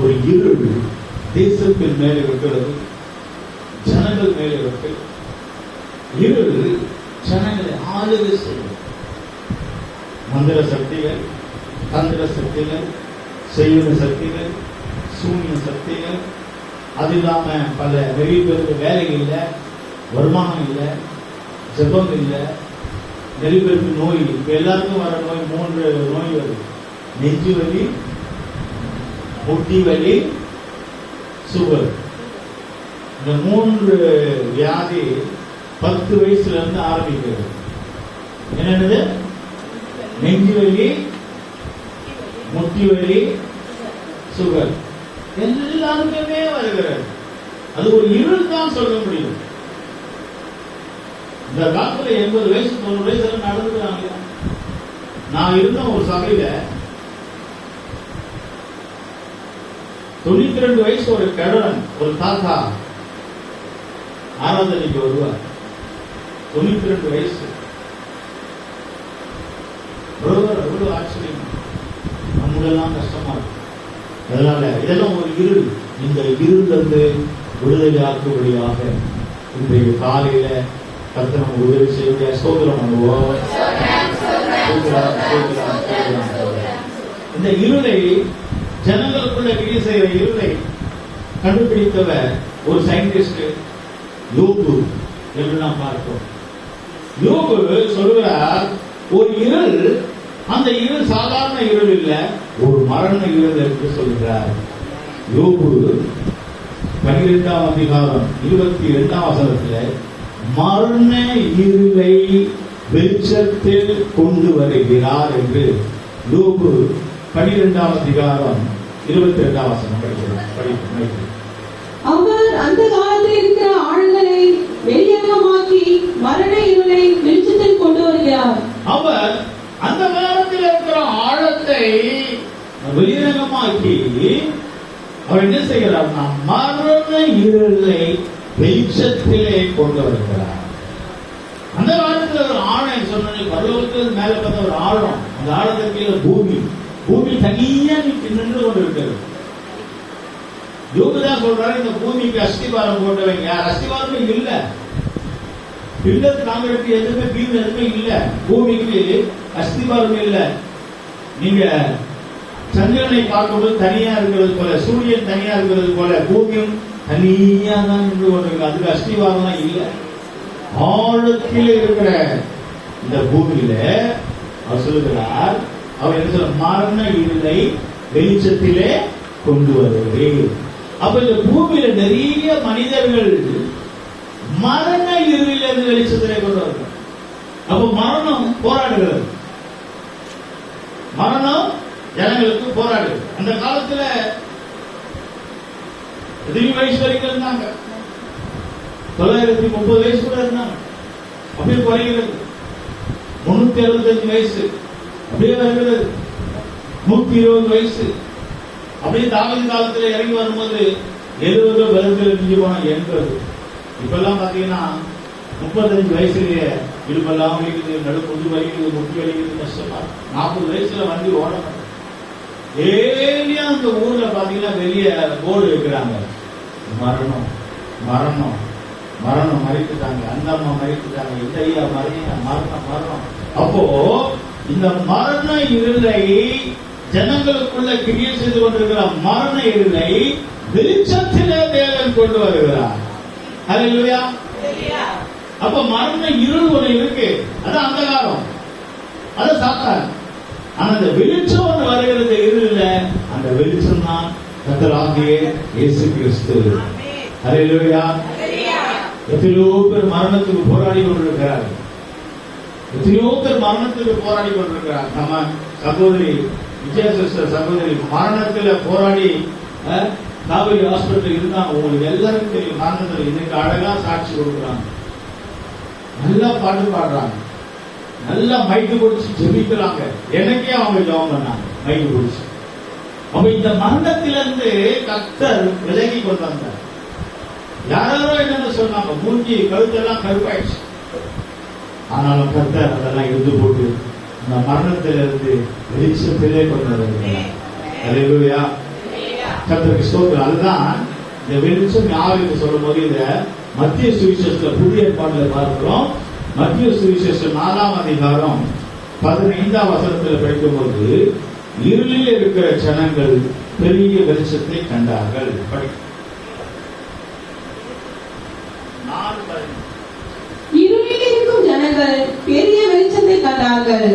ஒரு இருள் தேசத்தின் மேலே இருக்கிறது, ஜனங்கள் மேலே இருக்கு. இருள் ஜனங்களை ஆளுகை செய்யும். மந்திர சக்திகள், தந்திர சக்திகள், செய்யுத சக்திகள், சூன்ய சக்திகள், அது இல்லாம பல நிறைய பேருக்கு வேலை இல்லை, வருமானம் இல்லை, ஜெபம் இல்லை, நிறைய பேருக்கு நோய். இப்ப எல்லாருக்கும் வர நோய் 3 நோய் வருது: நெஞ்சு வலி, முட்டி வலி, சுகர். இந்த 3 வியாதி 10 வயசுல இருந்து ஆரம்பிக்கிறது. என்னது? நெஞ்சு வலி, முட்டி வலி, சுகர். எல்லாருக்குமே வருகிறது. அது ஒரு இருள் தான் சொல்ல முடியும். இந்த காலத்துல 80 வயசு 90 வயசுல நடந்துக்கிறாங்க. நான் இருந்த ஒரு சபையில 92 வயசு ஒரு கடவுள், ஒரு தாத்தா ஆராதனைக்கு வருவார். 92 வயசு. எவ்வளவு ஆச்சரியம்! நம்மளெல்லாம் கஷ்டமா இருக்கு. அதனால இதெல்லாம் ஒரு இருள். இந்த இருளிலிருந்து விடுதலை ஆக்கும்படியாக இன்றைய காலையில கர்த்தர் நமக்கு உதவி செய்ய ஸ்தோத்திரம் பண்ணுவோம். இந்த இருளை, ஜனங்களுக்குள்ள கிரியை செய்கிற இருளை கண்டுபிடித்தவர் ஒரு சயின்டிஸ்ட் யோபு என்று நாம் பார்க்கிறோம். யோபு சொல்கிறார், ஒரு இருள், அந்த இருள் சாதாரண இருள் இல்ல, ஒரு மரண இருள் என்று சொல்கிறார். யோபு 12ஆம் அதிகாரம் 22ஆம் வசனத்தில் மரண இருளை வெளிச்சத்தில் கொண்டு வருகிறார் என்று யோபு 12ஆம் அதிகாரம் 22ஆம் வசனம் படிக்கிறோம். அவர் அந்த காலத்தில் இருக்கிற ஆழங்களை வெளியங்கமாக்கி மரண இருளை வெளிச்சத்தில் கொண்டு வருகிறார். அவர் அந்த காலத்தில் இருக்கிற ஆழத்தை வெளியங்கமாக்கி அவர் என்ன செய்கிறார்? மரண இருளை வெளிச்சத்திலே கொண்டு வருகிறார். அந்த காலத்தில் ஒரு ஆழம் சொன்ன பருவத்துக்கு மேல பார்த்த ஒரு ஆழம், அந்த ஆழத்துக்கு கீழே பூமி, பூமி தனியா நின்று கொண்டு இருக்கிறது. யோகுதான் சொல்றாரு, இந்த பூமிக்கு அஸ்திவாரம் போட்டவங்க யார்? அஸ்திவாரமே இல்ல, பில்லர் காங்கிரீட் எதுவுமே பீம் எதுவுமே இல்ல, பூமிக்கு அஸ்திவாரம் இல்ல. நீங்க சந்திரனை பார்க்கும்போது தனியா இருக்கிறது போல, சூரியன் தனியா இருக்கிறது போல, பூமியும் தனியா தான் நின்று கொண்டிருக்கு. அதுக்கு அஸ்திவாரம் தான் இல்ல. ஆழத்தில் இருக்கிற இந்த பூமியில அவர் சொல்லுகிறார், அவர் என்ன சொல்ல, மரண இருளை வெளிச்சத்திலே கொண்டு வருவது. அப்ப இந்த பூமியில நிறைய மனிதர்கள் மரண இருளிலிருந்து வெளிச்சத்திலே கொண்டு வருகிறார். அப்ப மரணம் போராடுகிறது, மரணம் ஜனங்களுக்கு போராடுகிறது. அந்த காலத்துல 10 வயசு வரைக்கும் இருந்தாங்க, 930 வயசு கூட இருந்தாங்க. அப்படியே குறைகிறது. 365 வயசு அப்படியே வருகிறது, 120 வயசு. அப்படியே தாவீது காலத்துல இறங்கி வரும்போது 70 வருடத்தில் இருந்து போனா 80. இப்பெல்லாம் பாத்தீங்கன்னா 35 வயசுலயே இடுப்பெல்லாம் வலிக்குது, நடுப்புஞ்சு வலிக்குது, முட்டி வலிக்குது, கஷ்டமா. 40 வயசுல வண்டி ஓட மாட்டேன். ஏலியா அந்த ஊர்ல பாத்தீங்கன்னா வெளியே போர்டு வைக்கிறாங்க, மரணம் மரணம் மரணம், மறித்துட்டாங்க, அந்த அம்மா மறித்துட்டாங்க, இந்த ஐயா மரணம் மரணம். அப்போ இந்த மரண இருளை, ஜனங்களுக்குள்ள கிரியை செய்து கொண்டிருக்கிற மரண இருளை வெளிச்சத்திலே தேவன் கொண்டு வருகிறார். ஹல்லேலூயா. அப்ப மரண இருள் ஒன்று இருக்கு, அது அந்தகாரம், அது சாத்தான். ஆனா அந்த வெளிச்சம் ஒன்று வருகிறது இருள, அந்த வெளிச்சம் தான் கர்த்தராகிய இயேசு கிறிஸ்து. ஹல்லேலூயா. எத்தனையோ பேர் மரணத்துக்கு போராடி கொண்டிருக்கிறார்கள், எத்தனையோ பேர் மரணத்துக்கு போராடி கொண்டிருக்கிறார். நம்ம சகோதரி விஜயசிஸ்டர் சகோதரி மரணத்துல போராடி காவேரி ஹாஸ்பிட்டல் இருந்தாங்க. உங்களுக்கு எல்லாருக்கும் தெரியும், மரணத்துல இன்னைக்கு அழகா சாட்சி கொடுக்குறாங்க, நல்லா பாட்டு பாடுறாங்க, நல்லா மைக்கு பிடிச்சு ஜெபிக்கிறாங்க. எனக்கே அவங்க ஜெபம் பண்ணாங்க மைக்கு பிடிச்சு. அப்ப இந்த மரணத்திலிருந்து கர்த்தர் விலகி கொண்டு வந்தார். யாரோ என்னன்னு சொன்னாங்க, மூஞ்சி கழுத்தெல்லாம் கருப்பாயிடுச்சு. ஆனாலும் கர்த்தர் அதெல்லாம் இருந்து போட்டு இந்த மரணத்திலிருந்து வெளிச்சத்திலே கொண்டு வருகிறார். அல்லேலூயா. கர்த்தருக்கு ஸ்தோத்திரம். அதுதான் இந்த வெளிச்சம் யாருக்கு சொல்லும் போது இந்த மத்திய சுவிசேஷத்துல புதிய ஏற்பாடுல பார்க்கிறோம். மத்திய சுவிசேஷம் 4ஆம் அதிகாரம் 15ஆம் வசனத்தில் படிக்கும்போது இருளில் இருக்கிற ஜனங்கள் பெரிய வெளிச்சத்தை கண்டார்கள். இருளில் இருக்கும் ஜனங்கள் பெரிய வெளிச்சத்தை கண்டார்கள்,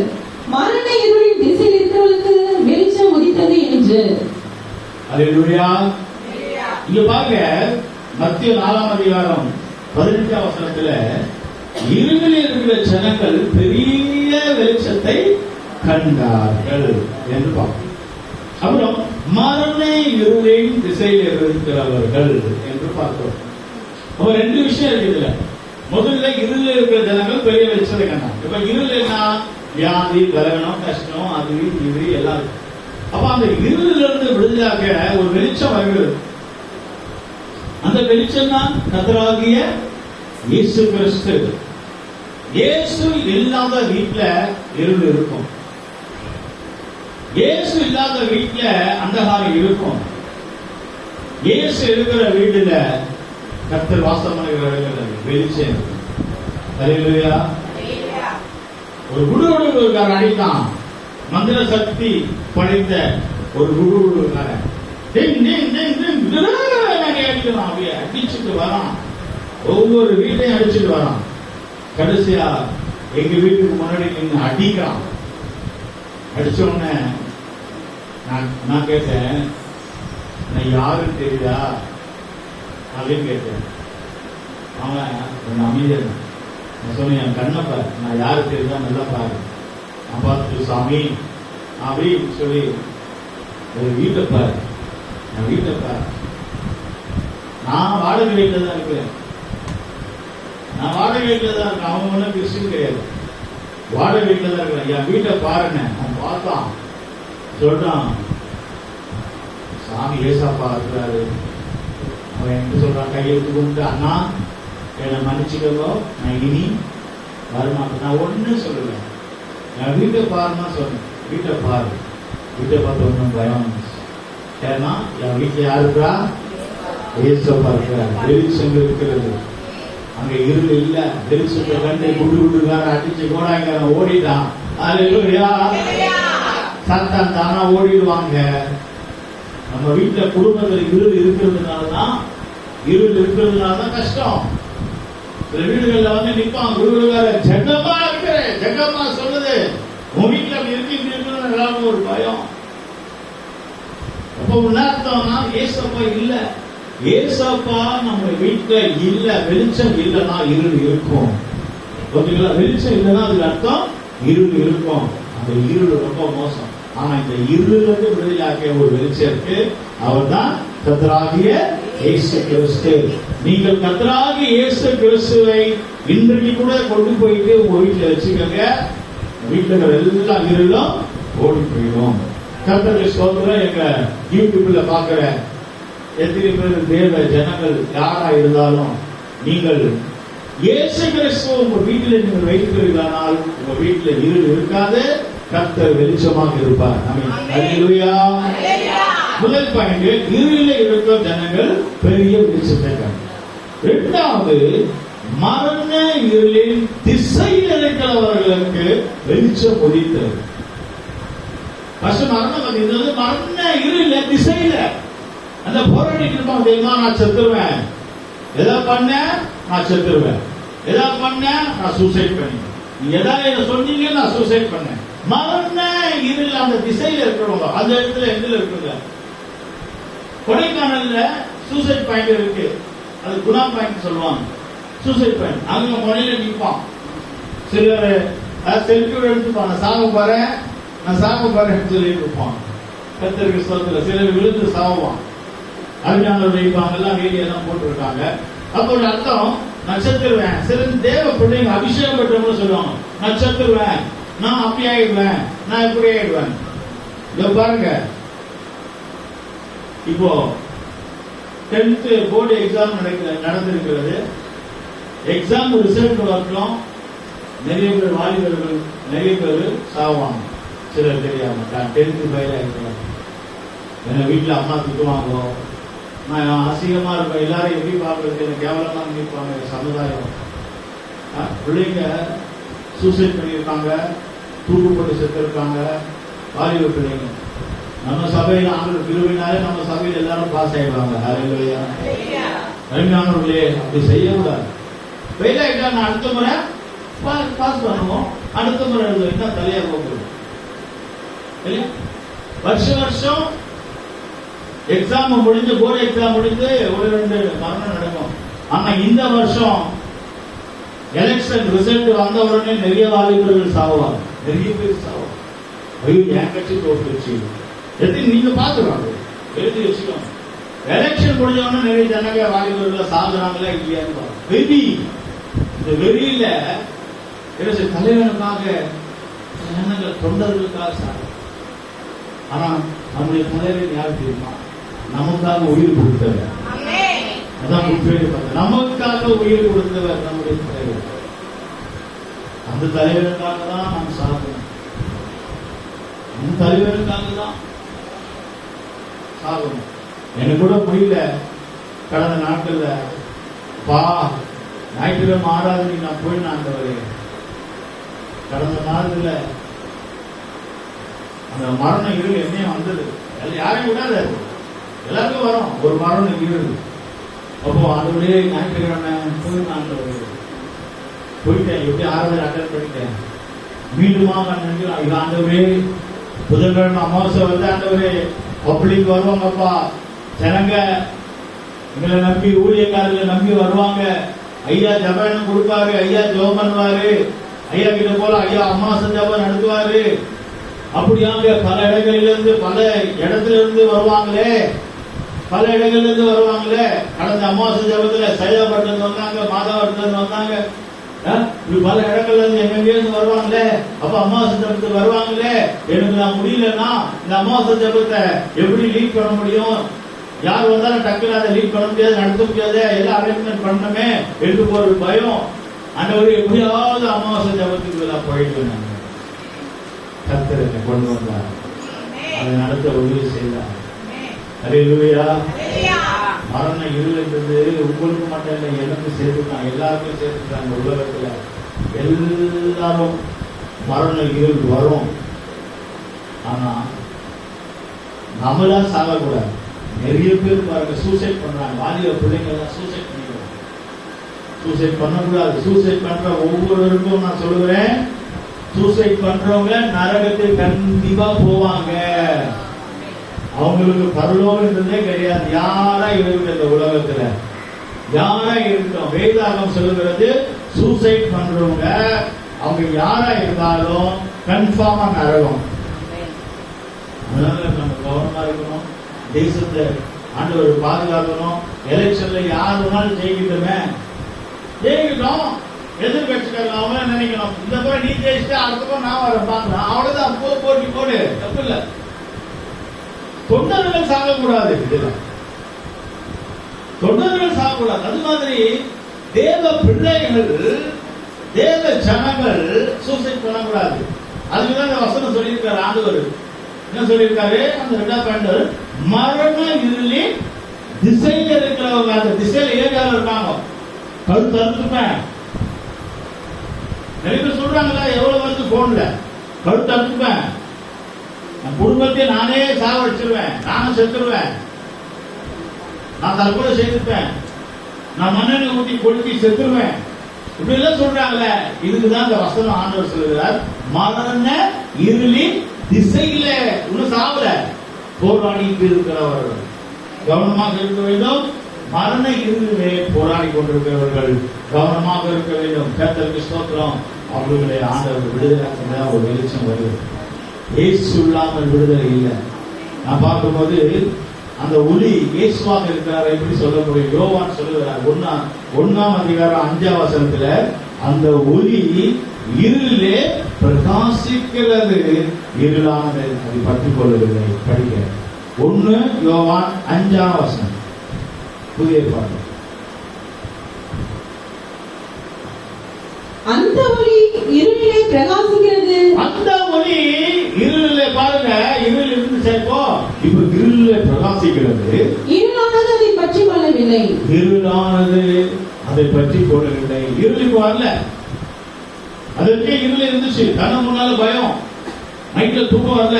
மரண இருளின் திசையில் இருக்கிறவர்களுக்கு வெளிச்சம் உதித்தது என்று. அல்லேலூயா. இங்க பாருங்க, மத்திய 4ஆம் அதிகாரம் 15ஆம் வசனத்துல இருளில் இருக்கிற ஜனங்கள் பெரிய வெளிச்சத்தை கண்டார்கள் என்று பார்க்கிறோம். அப்புறம் மரண இருளின் திசையில் இருக்கிறவர்கள் என்று பார்க்கிறோம். அப்ப ரெண்டு விஷயம் இருக்குதுல. முதல்ல இருளில் இருக்கிற ஜனங்கள் பெரிய வெளிச்சத்தை கண்டாங்க. இப்ப இருள் என்ன? வியாதி, பலவீனம், கஷ்டம், அது இது எல்லாம். அப்ப அந்த இருளில் இருந்து விடுதலையாக ஒரு வெளிச்சம் வருகிறது. அந்த வெளிச்சம் தான் கர்த்தராகிய இயேசு கிறிஸ்து. இயேசு இல்லாத வீட்டுல இருள் இருக்கும். இயேசு இல்லாத வீட்டுல அந்தகாரம் இருக்கும். இயேசு இருக்கிற வீட்டுல கர்த்தர் வாசம் பண்ணுகிற வெளிச்சம் இருக்கும். அல்லேலூயா. ஒரு குடுகுடுக்காரன் அடித்தான். மந்திர சக்தி படைத்த ஒரு குடுகுடுக்காரன் அடிச்சுட்டு வரான். ஒவ்வொரு வீட்டையும் அடிச்சுட்டு வரான். கடைசியா எங்க வீட்டுக்கு முன்னாடி நின்று அடிக்கிறான். அடிச்ச உடனே நான் கேட்டேன், நான் யாருன்னு தெரியுதா அப்படின்னு கேட்டேன். அவன் அமைதியாக நான் சொன்னேன், என் கண்ணப்ப நான் யாரு தெரியுதா நல்லா பாரு. நான் பார்த்துட்டு சாமி அப்படின்னு சொல்லி ஒரு வீட்டை பாரு, நான் வீட்டை பாரு. நான் வாடகை வீட்டில் தான் இருக்கிறேன். நான் வாடகை வீட்டில் தான் இருக்கேன். அவன் ஒன்றும் கிறிஸ்டின் கிடையாது. வாடகை வீட்டில் தான் இருக்கிறேன். என் வீட்டை பாருங்க. அவன் பார்த்தான், சொல்றான், சாமி ஏசாப்பா இருக்கிறாரு. அவன் என்ன சொல்றான், கையெழுத்து கொண்டு, அண்ணா என்னை மன்னிச்சுக்கோ, நான் இனி வரமாட்டேன். நான் ஒன்னும் சொல்லல, நான் வீட்டை பாருன்னா சொன்னேன். வீட்டை பாரு. வீட்டை பார்த்து ஒன்றும் பயம். ஏன்னா என் வீட்டில் யாரு இருக்கா? ஏசப்பா இருக்கிறார். வெளிச்சம் இருக்கிறது. அங்க இருள் இல்ல. வெளிச்சத்தை கண்டு குடுகுடுக்கார அடிச்சு கோடாங்க ஓடிட்டான். அல்லேலூயா. சத்தான் தானா ஓடிடுவாங்க. நம்ம வீட்டுல குடும்பத்துல இருள் இருக்கிறதுனாலதான் கஷ்டம். சில வீடுகள்ல வந்து நிப்பான் குடுகுடுக்கார, ஜெகமா இருக்கிறேன், ஜெகமா சொல்லுது, உன் வீட்டுல அப்படி இருக்கு எல்லாரும் ஒரு பயம். அப்ப உணர்த்தோம்னா ஏசப்பா இல்ல. ஏசப்பா நம்ம வீட்டுல இல்ல. வெளிச்சம் இல்லைன்னா இருள் இருக்கும். ஓகேங்களா? வெளிச்சம் இல்லைன்னா அதுக்கு அர்த்தம் இருள் இருக்கும். அந்த இருள் ரொம்ப மோசம். ஆனா இந்த இருளிலிருந்து விடுதலையாக்கிய ஒரு வெளிச்சம் இருக்கு. அவர் தான் கர்த்தராகிய இயேசு கிறிஸ்து. நீங்கள் கர்த்தராகிய இயேசு கிறிஸ்துவை இன்றைக்கு கூட கொண்டு போயிட்டு உங்க வீட்டுல வச்சுக்கோங்க. வீட்டுல எல்லா இருளும் ஓடி போயிடும். கர்த்தருக்கு ஸ்தோத்திரம். எங்க யூடியூப்ல பாக்குற எத்தனை பேர் தேவ ஜனங்கள் யாரா இருந்தாலும், நீங்கள் இயேசு கிறிஸ்துவ உங்க வீட்டில் நீங்கள் வைக்கிறீர்களானால் உங்க வீட்டில் இருள் இருக்காது. கர்த்தர் வெளிச்சமாக இருப்பார். அல்லேலூயா. முதல் பாயிண்ட், இருளில் இருக்கிற ஜனங்கள் பெரிய வெளிச்சத்தை கண்டார்கள். இரண்டாவது, மரண இருளின் திசையில் இருக்கிறவர்களுக்கு வெளிச்சம் உதித்தது. மரண இருள திசையில அந்த போராடிட்டு இருப்பான் தெரியுமா? நான் செத்துருவேன், எதா பண்ண நான் செத்துருவேன், எதா பண்ண நான் சூசைட் பண்ணி, நீ எதாவது சொன்னீங்க நான் சூசைட் பண்ணேன். மரண இருள் அந்த திசையில இருக்கிறவங்க அந்த இடத்துல எதுல இருக்குங்க? கொடைக்கானல்ல சூசைட் பாயிண்ட் இருக்கு. அது குணா பாயிண்ட் சொல்லுவாங்க. சூசைட் பாயிண்ட் அங்க முனையில நிற்பான். சிலர் செல்ஃபி எடுத்துப்பான், நான் சாக போறேன், நான் சாக போறேன்னு சொல்லிட்டு இருப்பான். கர்த்தருக்கு ஸ்தோத்திரம். சிலர் விழுந்து சாவான். அருஞானவர் வைப்பாங்க, எல்லாம் வேலையெல்லாம் போட்டுருக்காங்க. அப்போ அர்த்தம் நட்சத்திருவேன். சில தேவ பிள்ளைங்க அபிஷேகம் பெற்றவங்க சொல்லுவாங்க, நட்சத்திருவேன், நான் அப்படி ஆயிடுவேன், நான் இப்படி ஆயிடுவேன். இத பாருங்க, இப்போ 10th போர்டு எக்ஸாம் நடந்திருக்கிறது. எக்ஸாம் ரிசல்ட் வரட்டும், நிறைய பேர் வாலிபர்கள் நிறைய பேர் சாவாங்க. சிலர் தெரியாம 10th ஃபெயில் ஆகிடுவாங்க. என் வீட்டில் அம்மா திட்டுவாங்க, நான் அசிங்கமா இருப்பேன், எல்லாரும் எப்படி பார்க்கறது, எனக்கு கேவலமா நினைப்பாங்க சமுதாயம். பிள்ளைங்க சூசைட் பண்ணியிருக்காங்க, தூக்கு போட்டு செத்துருக்காங்க, வாலிப பிள்ளைங்க. நம்ம சபையில் ஆண்டு திருவினாலே நம்ம சபையில் எல்லாரும் பாஸ் ஆயிடுவாங்க. ஹல்லேலூயா. அருமையானவர்களே, அப்படி செய்யக்கூடாது. ஃபெயில் ஆகிட்டா நான் அடுத்த முறை பாஸ் பண்ணுவோம், அடுத்த முறை எழுதுவோம், என்ன தலையா போகுது. வருஷம் எக்ஸாம் முடிஞ்சு, போர்டு எக்ஸாம் முடிஞ்சு 1-2 மரணம் நடக்கும். ஆனா இந்த வருஷம் எலெக்ஷன் ரிசல்ட் வந்த உடனே நிறைய வாலிபர்கள் சாவாங்க, நிறைய பேர் சாவாங்க. ஐயோ, என் கட்சி தோற்றுச்சு, எத்தனை நீங்க பாத்துருவாங்க, எழுதி வச்சுக்கோங்க. எலெக்ஷன் முடிஞ்ச உடனே நிறைய ஜனங்க வாலிபர்கள் சாகுறாங்களா இல்லையான்னு வெறி. இந்த வெறியில தலைவனுக்காக ஜனங்கள் தொண்டர்களுக்காக சாகு. ஆனா நம்முடைய தலைவர் யார் தெரியுமா? நமக்காக உயிர் கொடுத்தவர். அதான் நமக்காக உயிர் கொடுத்தவர் நம்முடைய தலைவர். அந்த தலைவருக்காக தான் நாம் சாகணும், அந்த தலைவருக்காக தான் சாகணும். எனக்கு கூட முடியல கடந்த நாட்கள்ல, ஞாயிற்றுக்கிழமை ஆராதனை நான் போய் ஆண்டவரே, கடந்த நாள்ல அந்த மரண இருள் என்னையும் வந்தது. யாரையும் விடாது, எல்லாருக்கும் வரும் ஒரு மரண இருள். அப்போ ஆண்டவரே ஞாயிற்றுக்கிழமை போய் ஆண்டவரே போயிட்டேன், எப்படி ஆராதனை அட்டன் பண்ணிட்டேன். மீண்டுமா ஆண்டவரே புதன்கிழமை அமாவாசை வந்து ஆண்டவரே பப்ளிக் வருவாங்கப்பா, ஜனங்க எங்களை நம்பி, ஊழியக்காரர்களை நம்பி வருவாங்க. ஐயா ஜபம் கொடுப்பாரு, ஐயா ஜெபம் பண்ணுவாரு, ஐயா கிட்ட போல ஐயா அமாவாசை ஜபம் நடத்துவாரு. அப்படியாங்க பல இடங்களிலிருந்து பல இடத்துல இருந்து வருவாங்களே, பல இடங்கள்ல இருந்து வருவாங்களே. கடந்த அமாவாசை ஜபத்துல சைதாப்பட்டில வந்தாங்க, மாதாவரத்துல வந்தாங்க, இப்படி பல இடங்கள்ல இருந்து எங்கெங்கிருந்து வருவாங்களே. அப்ப அமாவாசை ஜபத்துக்கு வருவாங்களே. எனக்கு நான் முடியலன்னா இந்த அமாவாசை ஜபத்தை எப்படி லீட் பண்ண முடியும்? யார் வந்தாலும் டக்குன்னு அதை லீட் பண்ண முடியாது, நடத்த முடியாது, எல்லாம் அரேஞ்ச்மெண்ட் பண்ணணுமே என்று ஒரு பயம். ஆண்டவர் எப்படியாவது அமாவாசை ஜபத்துக்கு நான் போயிட்டு கர்த்தரை கொண்டு வந்தார், அதை நடத்த உதவி செய்தார். ஹல்லேலூயா. மரண இருள் என்றது உங்களுக்கு மட்டும் இல்லை, எனக்கு சேர்த்துட்டான், எல்லாருக்கும் சேர்த்துட்டாங்க. உலகத்துல எல்லாரும் மரண இருள் வரும். ஆனா நம்மளா சாகக்கூடாது. நிறைய பேர் பாருங்க சூசைட் பண்றாங்க, வாலிப பிள்ளைங்க எல்லாம் சூசைட் பண்ணிடுவாங்க. சூசைட் பண்ணக்கூடாது. சூசைட் பண்ற ஒவ்வொருவருக்கும் நான் சொல்லுகிறேன், சூசைட் பண்றவங்க நரகத்தை கண்டிப்பா போவாங்க. அவங்களுக்கு பரலோகன்றதே கிடையாது. யாரா இருக்கு இந்த உலகத்துல, யாரா இருக்கட்டும், வேதாகம் சொல்லுகிறது சூசைட் பண்றவங்க அவங்க யாரா இருந்தாலும் கன்ஃபார்மா நரகம். அதனால நம்ம கவனமா இருக்கணும், தேசத்தை ஆண்டவர் பாதுகாக்கணும். எலெக்ஷன்ல யார் வேணாலும் ஜெயிக்கிட்டோமே, ஜெயிக்கிட்டோம். எதிர்கட்சிகள் அவங்க நினைக்கணும், இந்த முறை நீ ஜெயிச்சுட்டு அடுத்த முறை நான் வரேன் பாக்கலாம், அவ்வளவுதான், போட்டி போடு, தப்பு இல்ல. தொண்டர்கள் சாகக்கூடாது, இதுல தொண்டர்கள் சாகக்கூடாது. அது மாதிரி தேவ பிள்ளைகள், தேவ ஜனங்கள் சூசைட் பண்ணக்கூடாது. அதுக்குதான் இந்த வசனம் சொல்லியிருக்காரு ஆண்டவர். என்ன சொல்லியிருக்காரு? அந்த 2ஆம் பாயிண்ட், மரண இருளின் திசையில இருக்கிறவங்க, அந்த திசையில ஏரியாவில் இருக்காங்க, கழுத்து அறுத்துப்பேன். நிறைய பேர் சொல்றாங்களா, எவ்வளவு வருது போன்ல, கழுத்து அறுத்துப்பேன், என் குடும்பத்தையே நானே சாவடிச்சிருவேன், நானும் செத்துருவேன், நான் தற்கொலை செய்திருப்பேன், நான் மண்ணெண்ணை ஊட்டி கொளுத்தி செத்துருவேன், இப்படி எல்லாம் சொல்றாங்கல்ல. இதுக்குதான் இந்த வசனம் ஆண்டவர் சொல்லுகிறார், மரண இருளின் திசையில இன்னும் சாவல போராடிட்டு இருக்கிறவர்கள் கவனமாக இருக்க வேண்டும். மரண இருளிலே போராடி கொண்டிருக்கிறவர்கள் கவனமாக இருக்க வேண்டும். கர்த்தருக்கு ஸ்தோத்திரம். அவர்களுடைய ஆண்டவர் விடுதலை ஒரு வெளிச்சம் வருது. இயேசு இல்லாமல் விடுதலை இல்லை. நான் பார்க்கும்போது அந்த ஒளி இயேசுவாக இருக்கிறார் எப்படி சொல்ல முடியும்? யோவான் சொல்லுகிறார் 1ஆம் அதிகாரம் 5ஆம் வசனத்துல, அந்த ஒளி இருளிலே பிரகாசிக்கிறது, இருளானது அதை பற்றிக் கொள்ளவில்லை. படிக்க 1 யோவான் 5ஆம் வசனம், புதிய ஏற்பாடு. அந்த ஒளி இருளிலே பிரகாசிக்கிறது. அந்த ஒளி இருளிலே, பாருங்க, இருள் இருந்து இப்போ இருள பிரகாசிக்கிறது, இருளானது அதை பற்றி கொள்ளவில்லை. இருளானது அதை பற்றி கொள்ளவில்லை. இருளுக்கு வரல, அதற்கே இருள் இருந்துச்சு. கண்ணு முன்னால பயம், நைட்ல தூக்கம் வரல,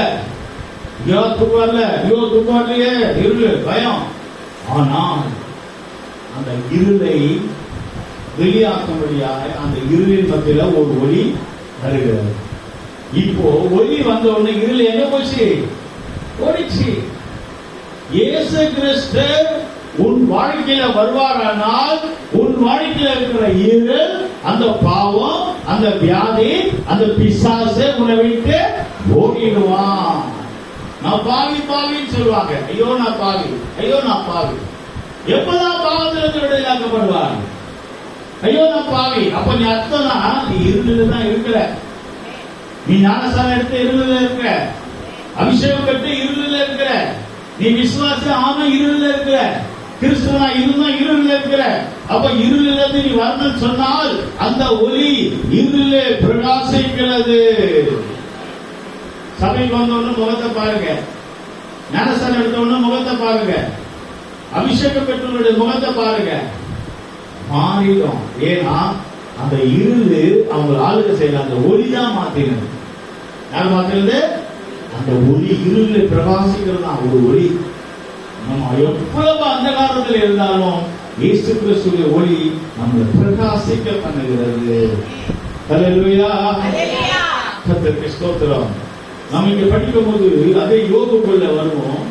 தூக்கம் வரல, தூக்கம் வரலையே, இருள் பயம். ஆனால் அந்த இருளை வெளியாக்கும்படியாக அந்த இருளின் மத்தியில ஒரு ஒளி வருகிறது. இப்போ ஒளி வந்த உடனே இருள் எங்க போச்சு? ஓடிச்சு. இயேசு கிறிஸ்து உன் வாழ்க்கையில வருவாரானால் உன் வாழ்க்கையில இருக்கிற இருள், அந்த பாவம், அந்த வியாதி, அந்த பிசாசு உன்னை விட்டு ஓடிடுவான். நான் பாவி பாவின்னு சொல்லுவாங்க. ஐயோ நான் பாவி, ஐயோ நான் பாவி. எப்பதான் பாவத்திலிருந்து விடுதலையாக்கப்படுவார்? ஐயோ நான் பாவி. அப்ப நீ அர்த்தம்னா நீ இருளில் தான் இருக்கிற. நீ ஞானஸ்தானம் எடுத்து இருளில் இருக்கிற, அபிஷேகம் பெற்று இருளில் இருக்கிற, நீ விசுவாசி ஆனா இருளில் இருக்கிற, கிறிஸ்துவனா இருந்தா இருளில் இருக்கிற. அப்ப இருளில் இருந்து நீ வரணும்னு சொன்னால் அந்த ஒளி இருளிலே பிரகாசிக்கிறது. சபைக்கு வந்தவொன்னு முகத்தை பாருங்க, ஞானஸ்தானம் எடுத்தவொன்னு முகத்தை பாருங்க, அபிஷேகம் பெற்றவனுடைய முகத்தை பாருங்க, மாறிடும். ஏன்னா அந்த இருளு அவங்க ஆளுகை செய்யல, அந்த ஒளி தான் மாத்தினது. யார் மாத்தினது? அந்த ஒளி. இருளு பிரகாசிக்கிறது தான் ஒரு ஒளி. நம்ம எவ்வளவு அந்த காலத்தில் இருந்தாலும் இயேசு கிறிஸ்துவின் ஒளி நம்மளை பிரகாசிக்க பண்ணுகிறது. ஹல்லேலூயா, கர்த்தருக்கு ஸ்தோத்திரம். நம்ம இங்க படிக்கும் போது அதே யோகுக்குள்ள வருவோம்.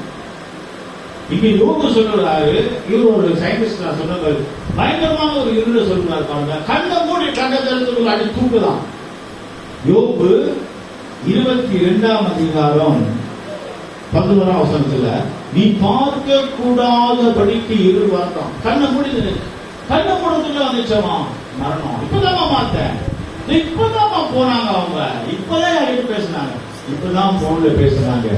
இங்க யோகு சொல்றாரு, இவரோட சயின்டிஸ்ட் சொன்னது பயங்கரமான ஒரு இருளை சொல்றாரு பாருங்க. கண்ணை மூடி கண்ணை திறந்து அடி தூக்குதான். யோபு 22ஆம் அதிகாரம் 11ஆம் வசனத்துல நீ பார்க்க கூடாதபடிக்கு இருள் பார்த்தான். கண்ணை மூடி, கண்ணை மூடத்துல வந்துச்சமா மரணம். இப்பதான் மாத்த, இப்பதான் போனாங்க அவங்க, இப்பதான் யார்கிட்ட பேசினாங்க, இப்பதான் போன்ல பேசினாங்க.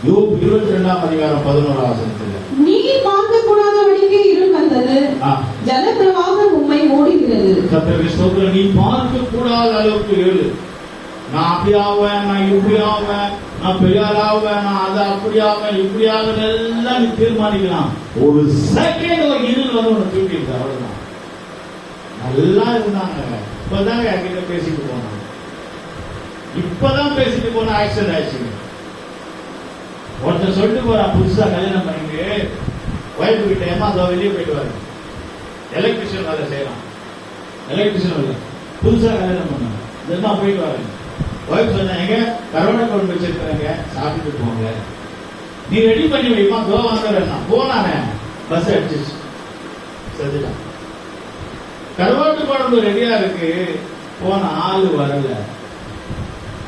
யோபு 22ஆம் அதிகாரம் 11ஆம் வசனத்துல நீ பார்க்க கூடாதபடிக்கு இருள் வந்தது, ஜலப்பிரவாகம் உம்மை மூடுகிறது. கர்த்தருக்கு ஸ்தோத்திரம். நீ பார்க்க கூடாத அளவுக்கு இருள். நான் அப்படி ஆவேன், நான் இப்படி ஆவேன், நான் பெரியார் ஆவேன், நான் அதை அப்படி ஆவேன், இப்படி ஆவேன் எல்லாம் நீ தீர்மானிக்கலாம். ஒரு செகண்ட் ஒரு இருள் வந்து உன்னை தூக்கிட்டு அவ்வளவுதான். நல்லா இருந்தாங்க, இப்பதான் என்கிட்ட பேசிட்டு போனாங்க, இப்பதான் பேசிட்டு போன ஆக்சிடென்ட் ஆயிடுச்சு. ஒருத்தர் சொல்லிட்டு போறான், புதுசா கல்யாணம் பண்ணிட்டு ஒய்ஃபு கிட்ட ஏமா அதோ வெளியே போயிட்டு வாரு, எலக்ட்ரிஷியன் வேலை செய்யறான், எலக்ட்ரிஷியன் வேலை புதுசா கல்யாணம் பண்ணாங்க, இதெல்லா போயிட்டு வாரு. ஒய்ஃப் சொன்னாங்க கரோனா குழம்பு வச்சிருக்காங்க, சாப்பிட்டு போங்க, நீ ரெடி பண்ணி வைமா, தோ வந்துடுறா. போனானே பஸ் அடிச்சிச்சு, செஞ்சுட்டான். கருவாட்டு குழம்பு ரெடியா இருக்கு, போன ஆளு வரல,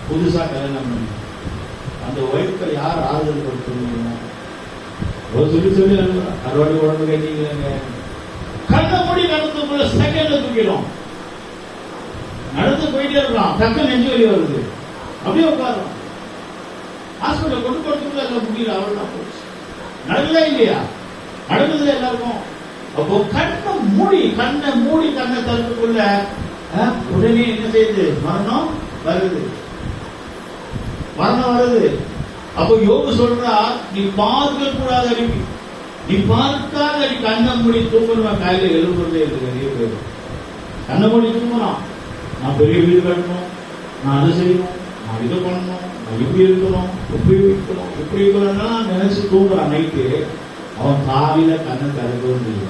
புதுசா கல்யாணம் பண்ணி. அந்த ஒய்ஃப்க்கு யார் ஆறுதல் கொடுத்துருந்தீங்க? சொல்லி சொல்லி கருவாட்டு குழம்பு கேட்டீங்க, கண்ணை மூடி நடந்து செகண்ட்ல தூக்கிடும். நடந்து போயிட்டே இருக்கலாம், டக்கு நெஞ்சு வலி வருது, அப்படியே உட்காரும். ஹாஸ்பிட்டல் கொண்டு போறதுக்குள்ள எல்லாம் முடியல, அவ்வளவுதான் போச்சு. நடக்கல இல்லையா? நடக்குது எல்லாருக்கும். அப்போ கண்ணை மூடி கண்ணை தரத்துக்குள்ள உடனே என்ன செய்யுது? மரணம் வருது, மரணம் வருது. அப்போ யோபு சொல்றா, நீ பார்க்க கூடாத அடிக்கு, நீ பார்க்காத அடி கண்ணை மூடி தூக்கணும். காலையில எழுப்புறதே இருக்கு நிறைய பேர். கண்ணை மூடி தூங்கணும், நான் பெரிய வீடு கட்டணும், நான் அது செய்யணும், நான் இதை பண்ணணும், நான் இப்படி இருக்கணும், இப்படி இருக்கணும், இப்படி இருக்கணும்னா நினைச்சு தூங்குறான். நைட்டு அவன் காலையில கண்ணை திறக்கவும் இல்லை.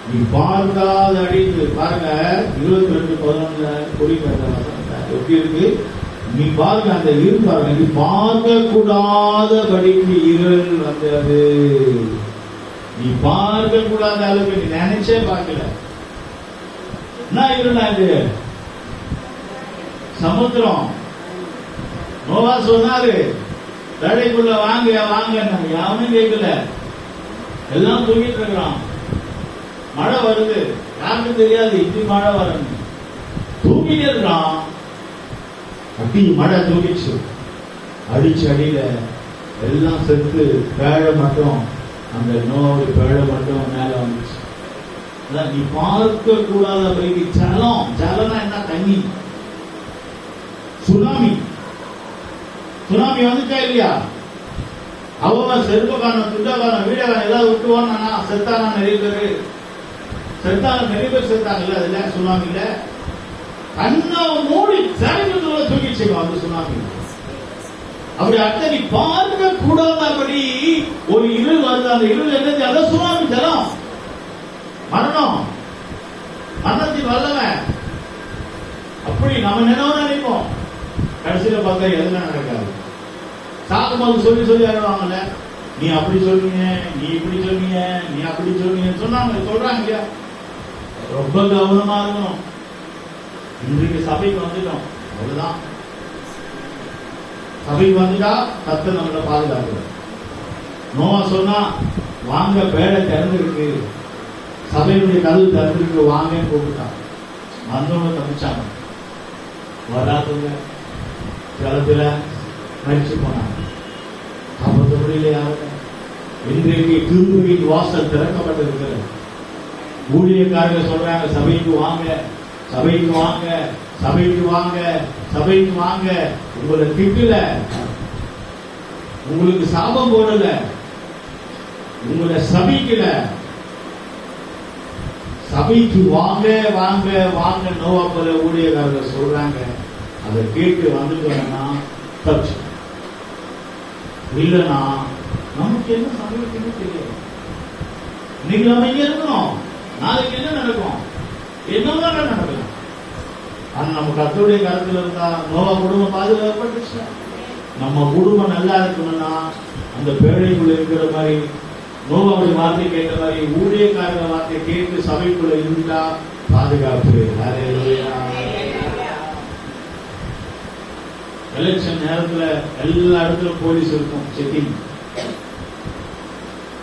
நீ பார்க்காத அடிக்கு பாருங்க, 22:11 எப்படி இருக்கு? நீ பாருங்க, அந்த இருள் பாருங்க, நீ பார்க்க கூடாதபடிக்கு இருள் வந்தது. நீ பார்க்க கூடாத அளவுக்கு நீ நினைச்சே பார்க்கல. என்ன இருளா இது? சமுத்திரம். நோவா சொன்னாரு தடைக்குள்ள வாங்க வாங்க, யாரும் கேட்கல, எல்லாம் தூங்கிட்டு இருக்கிறான். மழை வருது, யாருக்கும் தெரியாது இப்படி மழை வரணும், தூங்கிட்டு இருக்கான். அப்படி மழை தூக்கிச்சு, அடிச்சு அடியில எல்லாம் செத்து பேழை மட்டும், அந்த நோவு பேழை மட்டும் மேல வந்துச்சு. நீ பார்க்க கூடாத பைக்கு ஜலம். ஜலம்னா என்ன? தண்ணி. சுனாமி. சுனாமி வந்துச்சா இல்லையா? அவன் செருப்பக்காரன், துண்டக்காரன், வீடக்காரன் ஏதாவது விட்டுவான்னா செத்தானா நிறைய பேரு. செத்தான நிறைய பேர் செத்தாங்கல்ல, அதுல சுனாமி இல்ல. கண்ணா மூடி சரிவுல தூக்கிச்சு அந்த சுனாமி. அப்படி அடுத்த நீ பார்க்க கூடாதபடி ஒரு இருள் வருது. அந்த இருள் என்னது? அதான் சுனாமி, ஜலம், மரணம், மரணத்தின் வல்லவன். அப்படி நம்ம நினைப்போம், கடைசியில பார்த்தா எதுவும் நடக்காது. சாகும்போது சொல்லி அழுவாங்கல்ல, நீ அப்படி சொல்றீங்க, நீ இப்படி சொல்றீங்க, நீ அப்படி சொல்றீங்க சொல்றாங்க இல்லையா? ரொம்ப கவனமா இருக்கணும். இன்றைக்கு சபைக்கு வந்துட்டோம், அவ்வளவுதான். சபைக்கு வந்துட்டா கர்த்தர் நம்மள பாதுகாக்கிறார். நோவா சொன்னா வாங்க, பேடை திறந்துருக்கு, சபையுடைய கதவு திறந்துருக்கு, வாங்கன்னு கூப்பிட்டான். வந்தவங்க தப்பிச்சாங்க, வராதவங்க களத்துல மறிச்சு போனாங்க. காப்பாற்ற முடியல யாரும். இன்றைக்கு கிருபையின் வாசல் திறக்கப்பட்டிருக்கிறது. ஊழியக்காரர்கள் சொல்றாங்க, சபைக்கு வாங்க, சபைக்கு வாங்க, சபைக்கு வாங்க, சபைக்கு வாங்க. உங்களை திட்டல, உங்களுக்கு சாபம் போடல, உங்களை சபிக்கல. சபைக்கு வாங்க வாங்க வாங்க நோவா போல ஊழியக்காரர்கள் சொல்றாங்க. அதை கேட்டு வந்துட்டோம்னா தப்பிச்சு. இல்லைன்னா நமக்கு என்ன சபைக்குன்னு தெரியாது. இன்னைக்கு நம்ம இங்க இருக்கணும், நாளைக்கு என்ன நடக்கும், என்னவோ நடக்கலாம். ஆனா நம்ம கர்த்தருடைய கருத்துல இருந்தா நோவா குடும்பம் பாதுகாக்கப்பட்டுச்சு. நம்ம குடும்பம் நல்லா இருக்கணும்னா அந்த பேழைக்குள்ள இருக்கிற மாதிரி, நோவாவுடைய வார்த்தை கேட்ட மாதிரி ஊழியக்காரங்க வார்த்தை கேட்டு சபைக்குள்ள இருந்தா பாதுகாப்பு. எலெக்ஷன் நேரத்துல எல்லா இடத்துல போலீஸ் இருக்கும், செக்கிங்.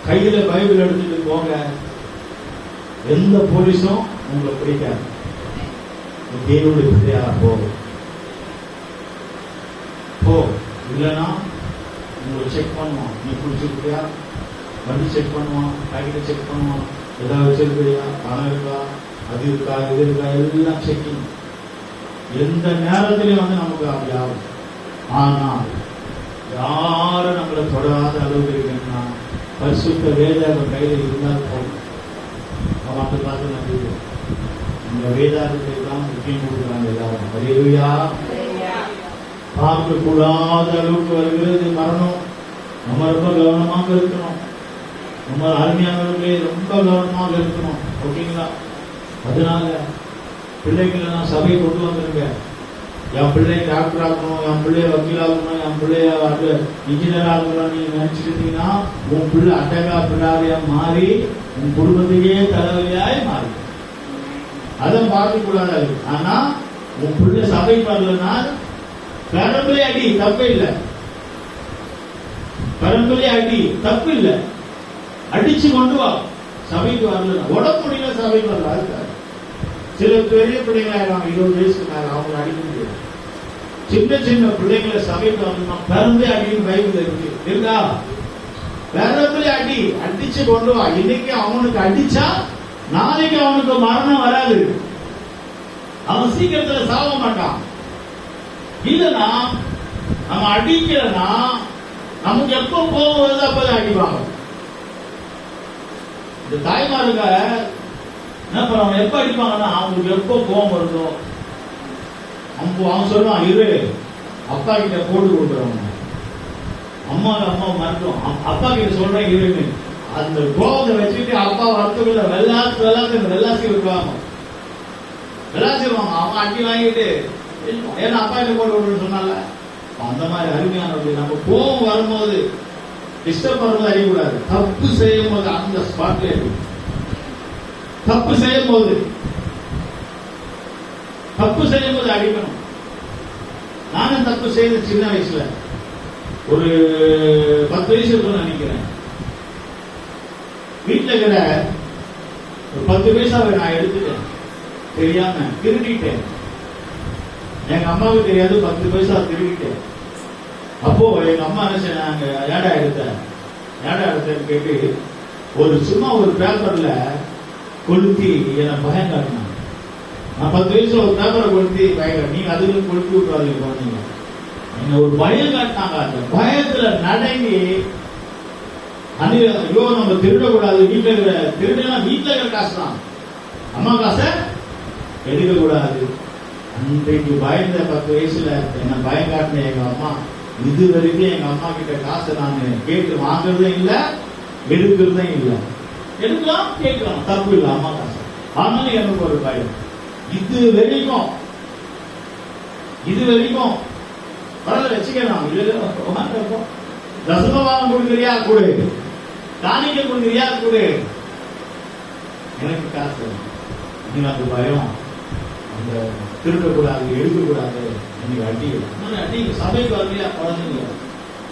கையில பைபிள் எடுத்துட்டு போங்க, எந்த போலீஸும் உங்களை பிடிக்காது. தேவனுடைய பிள்ளையா போ, இல்லைன்னா உங்களை செக் பண்ணுவான். நீ குடிச்சிருக்கியா, வண்டி செக் பண்ணுவான், பாக்கெட்டை செக் பண்ணுவான், ஏதாவது வச்சிருக்கியா, பணம் இருக்கா, அது இருக்கா, இது இருக்கா, எல்லாம் செக்கிங். எந்த நேரத்திலையும் வந்து நமக்கு அப்படி ஆகும். ஆனால் யாரும் நம்மளை தொடாத அளவுக்கு இருக்குன்னா பரிசுத்த வேதாகம் கையில் இருந்தால் போகும். அவன் பார்த்து நம்பி இந்த வேதாகத்தை தான் முக்கியம் கொடுக்குறாங்க எல்லாரும். ஹல்லேலூயா. பார்க்க கூடாத அளவுக்கு வருகிறது மரணம். நம்ம ரொம்ப கவனமாக இருக்கணும். நம்ம அருமையானவர்களே ரொம்ப கவனமாக இருக்கணும். ஓகேங்களா? அதனால பிள்ளைகளை நான் சபை கொண்டு வந்துருங்க. என் பிள்ளை டாக்டர் ஆகணும், என் பிள்ளைய வக்கீல் ஆகணும், என் பிள்ளைய இன்ஜினியர் ஆகணும் நீங்க நினைச்சுக்கிட்டீங்கன்னா உன் பிள்ளை அட்டகா பிள்ளாரியா மாறி உன் குடும்பத்தையே தலைவலியாய் மாறி அதை பார்க்க கூடாது. ஆனா உன் பிள்ளை சபை வரலன்னா பரம்பரை அடி தப்பு இல்லை, பரம்பரை அடி தப்பு இல்லை, அடிச்சு கொண்டு வா. சபைக்கு வரல, உடம்பு முடியல, சபைக்கு வரல. சில பெரிய பிள்ளைங்களா இருக்காங்க, 20 வயசுக்கு மேல, அவங்க அடிக்க முடியாது. சின்ன சின்ன பிள்ளைங்களை சபைக்கு வந்து பிறந்தே அடின்னு பைபிள் இருக்கு, இருக்கா? பிறந்தே அடி, அடிச்சு கொண்டு வா. இன்னைக்கு அவனுக்கு அடிச்சா நாளைக்கு அவனுக்கு மரணம் வராது, அவன் சீக்கிரத்துல சாக மாட்டான். இல்லனா நம்ம அடிக்கிறனா நமக்கு எப்ப கோபம் வருது அப்பதான் அடிப்பாங்க. இந்த தாய்மாருங்க என்ன பண்ணுவாங்க, எப்ப அடிப்பாங்கன்னா அவங்களுக்கு எப்ப கோபம் வருதோ அவன் சொல்லுவான், இரு அப்பா கிட்ட போட்டு கொடுக்குறவங்க. அம்மா மறக்கும், அப்பா கிட்ட சொல்றேன் இருன்னு. அந்த கோபத்தை வச்சுட்டு அப்பா வரத்துக்குள்ள வெள்ளாசி விட்டுவாங்க, வெள்ளாசிடுவாங்க. அவன் அடி வாங்கிட்டு ஏன்னா அப்பா கிட்ட போட்டு விடுன்னு சொன்னால. அந்த மாதிரி அருமையானவர்கள் நம்ம கோபம் வரும்போது டிஸ்டர்ப் பண்ணும்போது அடிக்கூடாது. தப்பு செய்யும் போது அந்த ஸ்பாட்ல தப்பு செய்யும் போது அடிக்கணும். நானும் தப்பு செய்த சின்ன வயசுல ஒரு 10 வயசு இருக்குன்னு நினைக்கிறேன். வீட்டுல இருக்கிற ஒரு 10 பைசாவை நான் எடுத்துட்டேன், தெரியாம திருடிட்டேன். எங்க அம்மாவுக்கு தெரியாது, 10 பைசா திருடிட்டேன். அப்போ எங்க அம்மா என்ன சொன்னாங்க, ஏடா எடுத்தேன்னு கேட்டு சும்மா ஒரு பேப்பர்ல கொளுத்தி என்ன பயம் காட்டினாங்க. நான் 10 வயசுல ஒரு பேப்பரை கொளுத்தி பயம், நீங்க அதுக்கு கொளுத்தி விட்டுறாதீங்க போனீங்க. என்ன ஒரு பயம் காட்டினாங்க. அந்த பயத்துல நடங்கி ஐயோ நம்ம திருடக்கூடாது, வீட்டுல இருக்கிற திருடனா வீட்டுல இருக்கிற காசு தான், அம்மா காசை எடுக்க கூடாது. அன்றைக்கு பயந்த 10 வயசுல என்ன பயம் காட்டின எங்க அம்மா, இது வரைக்கும் எங்க அம்மா கிட்ட காசை நான் கேட்டு வாங்குறதும் இல்லை, எடுக்கிறதும் இல்லை. எடுக்கலாம் கேட்கலாம், தப்பு இல்லை அம்மா காசு. ஆனாலும் எனக்கு ஒரு பயம். இது வரைக்கும் பரவாயில்ல வச்சுக்கலாம், தசமபாகம் கொடுக்குறியா கொடு, காணிக்க கொடுக்குறியா கொடு, எனக்கு காசு. எனக்கு பயம், அந்த திருடக்கூடாது, எடுக்கக்கூடாது, எனக்கு அடிக்க சபைக்கு வரலையா குழந்தைங்க